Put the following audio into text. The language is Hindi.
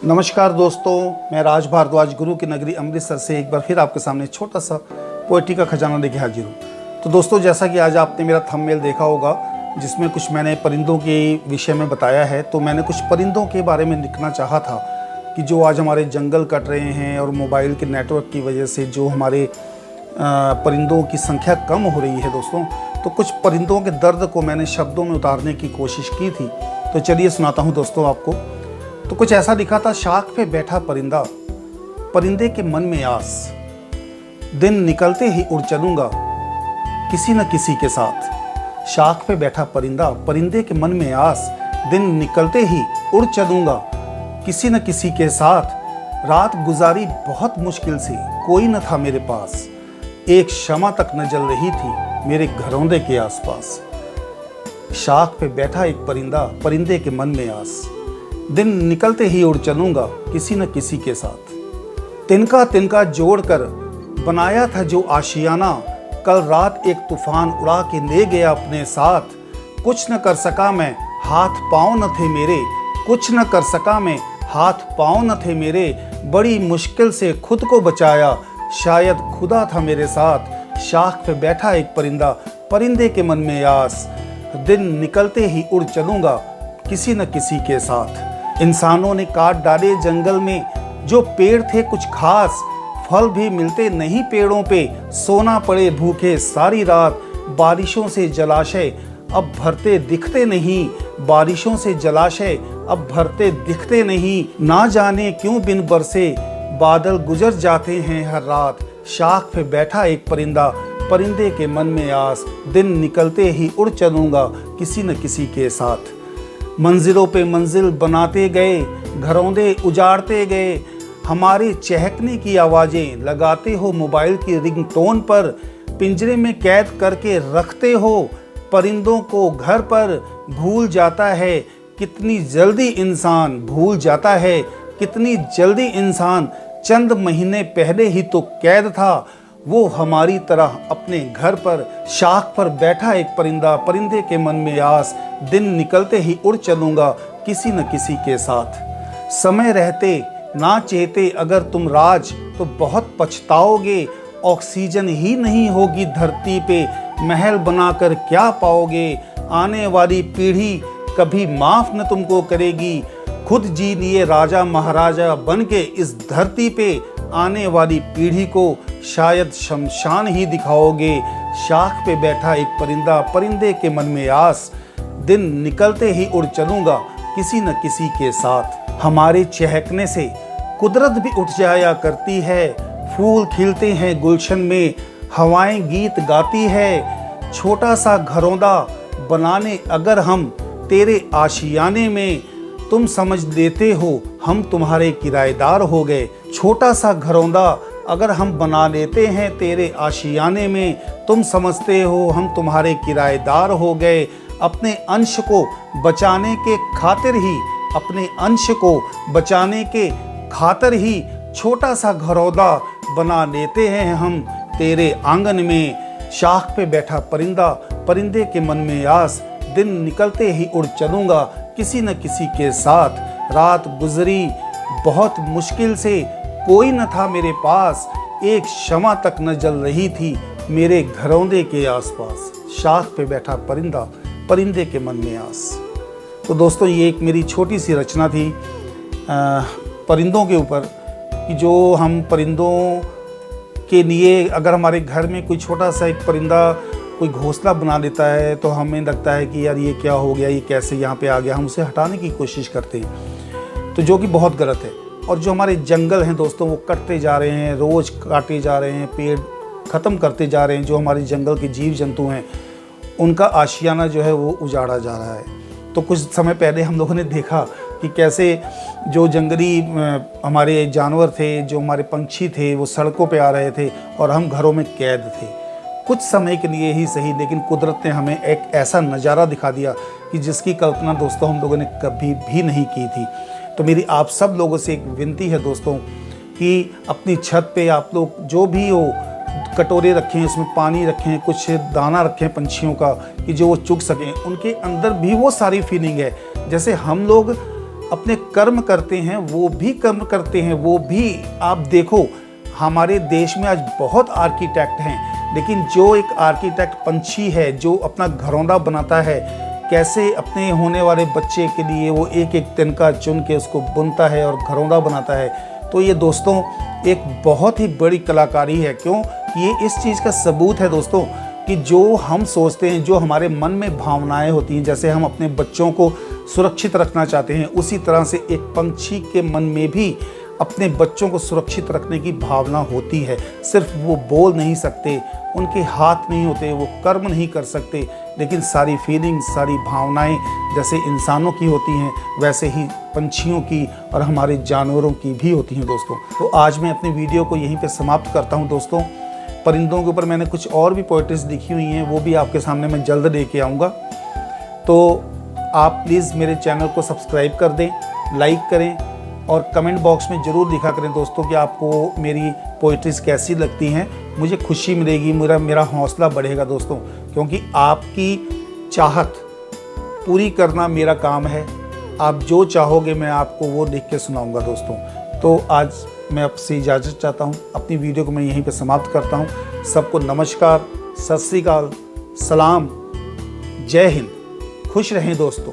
नमस्कार दोस्तों, मैं राज भारद्वाज गुरु की नगरी अमृतसर से एक बार फिर आपके सामने छोटा सा पोएट्री का खजाना लेके हाजिर हूँ। तो दोस्तों, जैसा कि आज आपने मेरा थंबनेल देखा होगा जिसमें कुछ मैंने परिंदों के विषय में बताया है, तो मैंने कुछ परिंदों के बारे में लिखना चाहा था कि जो आज हमारे जंगल कट रहे हैं और मोबाइल के नेटवर्क की वजह से जो हमारे परिंदों की संख्या कम हो रही है दोस्तों, तो कुछ परिंदों के दर्द को मैंने शब्दों में उतारने की कोशिश की थी। तो चलिए सुनाता हूँ दोस्तों आपको। तो कुछ ऐसा लिखा था। शाख पे बैठा परिंदा, परिंदे के मन में आस, दिन निकलते ही उड़ चलूंगा किसी न किसी के साथ। शाख पे बैठा परिंदा, परिंदे के मन में आस, दिन निकलते ही उड़ चलूंगा किसी न किसी के साथ। रात गुजारी बहुत मुश्किल से, कोई न था मेरे पास, एक शमा तक न जल रही थी मेरे घरौंदे के आसपास। शाख पे बैठा एक परिंदा, परिंदे के मन में आस, दिन निकलते ही उड़ चलूंगा किसी न किसी के साथ। तिनका तिनका जोड़कर बनाया था जो आशियाना, कल रात एक तूफान उड़ा के ले गया अपने साथ। कुछ न कर सका मैं, हाथ पांव न थे मेरे, कुछ न कर सका मैं, हाथ पांव न थे मेरे, बड़ी मुश्किल से खुद को बचाया, शायद खुदा था मेरे साथ। शाख पे बैठा एक परिंदा, परिंदे के मन में आस, दिन निकलते ही उड़ चलूंगा किसी न किसी के साथ। इंसानों ने काट डाले जंगल में जो पेड़ थे कुछ खास, फल भी मिलते नहीं पेड़ों पे, सोना पड़े भूखे सारी रात। बारिशों से जलाशय अब भरते दिखते नहीं, बारिशों से जलाशय अब भरते दिखते नहीं, ना जाने क्यों बिन बरसे बादल गुजर जाते हैं हर रात। शाख पे बैठा एक परिंदा, परिंदे के मन में आस, दिन निकलते ही उड़ चलूंगा किसी न किसी के साथ। मंजिलों पे मंजिल बनाते गए, घरौंदे उजाड़ते गए, हमारे चहकने की आवाज़ें लगाते हो मोबाइल की रिंगटोन पर। पिंजरे में कैद करके रखते हो परिंदों को घर पर, भूल जाता है कितनी जल्दी इंसान, भूल जाता है कितनी जल्दी इंसान। चंद महीने पहले ही तो कैद था वो हमारी तरह अपने घर पर। शाख पर बैठा एक परिंदा, परिंदे के मन में आस, दिन निकलते ही उड़ चलूंगा किसी न किसी के साथ। समय रहते ना चेते अगर तुम राज तो बहुत पछताओगे, ऑक्सीजन ही नहीं होगी धरती पे, महल बनाकर क्या पाओगे। आने वाली पीढ़ी कभी माफ न तुमको करेगी, खुद जी लिए राजा महाराजा बन के इस धरती पे, आने वाली पीढ़ी को शायद शमशान ही दिखाओगे। शाख पे बैठा एक परिंदा, परिंदे के मन में आस, दिन निकलते ही उड़ चलूंगा किसी न किसी के साथ। हमारे चहकने से कुदरत भी उठ जाया करती है, फूल खिलते हैं गुलशन में, हवाएं गीत गाती है। छोटा सा घरौंदा बनाने अगर हम तेरे आशियाने में, तुम समझ लेते हो हम तुम्हारे किराएदार हो गए। छोटा सा घरौंदा अगर हम बना लेते हैं तेरे आशियाने में, तुम समझते हो हम तुम्हारे किराएदार हो गए। अपने अंश को बचाने के खातिर ही, अपने अंश को बचाने के खातिर ही छोटा सा घरौंदा बना लेते हैं हम तेरे आंगन में। शाख पे बैठा परिंदा, परिंदे के मन में आस, दिन निकलते ही उड़ चलूंगा किसी न किसी के साथ। रात गुजरी बहुत मुश्किल से, कोई न था मेरे पास, एक शमा तक न जल रही थी मेरे घरौंदे के आसपास। शाख पे बैठा परिंदा, परिंदे के मन में आस। तो दोस्तों, ये एक मेरी छोटी सी रचना थी परिंदों के ऊपर, कि जो हम परिंदों के लिए अगर हमारे घर में कोई छोटा सा एक परिंदा कोई घोंसला बना लेता है तो हमें लगता है कि यार ये क्या हो गया, ये कैसे यहाँ पे आ गया, हम उसे हटाने की कोशिश करते हैं, तो जो कि बहुत गलत है। और जो हमारे जंगल हैं दोस्तों, वो कटते जा रहे हैं, रोज़ काटे जा रहे हैं, पेड़ ख़त्म करते जा रहे हैं। जो हमारे जंगल के जीव जंतु हैं उनका आशियाना जो है वो उजाड़ा जा रहा है। तो कुछ समय पहले हम लोगों ने देखा कि कैसे जो जंगली हमारे जानवर थे, जो हमारे पंछी थे, वो सड़कों पे आ रहे थे और हम घरों में कैद थे। कुछ समय के लिए ही सही, लेकिन कुदरत ने हमें एक ऐसा नज़ारा दिखा दिया कि जिसकी कल्पना दोस्तों हम लोगों ने कभी भी नहीं की थी। तो मेरी आप सब लोगों से एक विनती है दोस्तों कि अपनी छत पे आप लोग जो भी हो, कटोरे रखें, उसमें पानी रखें, कुछ दाना रखें पंछियों का, कि जो वो चुग सकें। उनके अंदर भी वो सारी फीलिंग है जैसे हम लोग अपने कर्म करते हैं, वो भी कर्म करते हैं, वो भी आप देखो हमारे देश में आज बहुत आर्किटेक्ट हैं, लेकिन जो एक आर्किटेक्ट पंछी है जो अपना घरौंदा बनाता है, कैसे अपने होने वाले बच्चे के लिए वो एक एक तिनका चुन के उसको बुनता है और घरौंदा बनाता है, तो ये दोस्तों एक बहुत ही बड़ी कलाकारी है। क्यों? ये इस चीज़ का सबूत है दोस्तों कि जो हम सोचते हैं, जो हमारे मन में भावनाएं होती हैं, जैसे हम अपने बच्चों को सुरक्षित रखना चाहते हैं, उसी तरह से एक पंछी के मन में भी अपने बच्चों को सुरक्षित रखने की भावना होती है। सिर्फ वो बोल नहीं सकते, उनके हाथ नहीं होते, वो कर्म नहीं कर सकते, लेकिन सारी फीलिंग्स, सारी भावनाएं जैसे इंसानों की होती हैं वैसे ही पंछियों की और हमारे जानवरों की भी होती हैं दोस्तों। तो आज मैं अपनी वीडियो को यहीं पे समाप्त करता हूं दोस्तों। परिंदों के ऊपर मैंने कुछ और भी पोएट्रीज लिखी हुई हैं, वो भी आपके सामने मैं जल्द लेके आऊँगा। तो आप प्लीज़ मेरे चैनल को सब्सक्राइब कर दें, लाइक करें और कमेंट बॉक्स में ज़रूर लिखा करें दोस्तों कि आपको मेरी पोएट्रीज कैसी लगती हैं। मुझे खुशी मिलेगी, मेरा हौसला बढ़ेगा दोस्तों, क्योंकि आपकी चाहत पूरी करना मेरा काम है। आप जो चाहोगे मैं आपको वो लिख के सुनाऊंगा दोस्तों। तो आज मैं आपसे इजाज़त चाहता हूँ, अपनी वीडियो को मैं यहीं पे समाप्त करता हूँ। सबको नमस्कार, सत श्री अकाल, सलाम, जय हिंद, खुश रहें दोस्तों।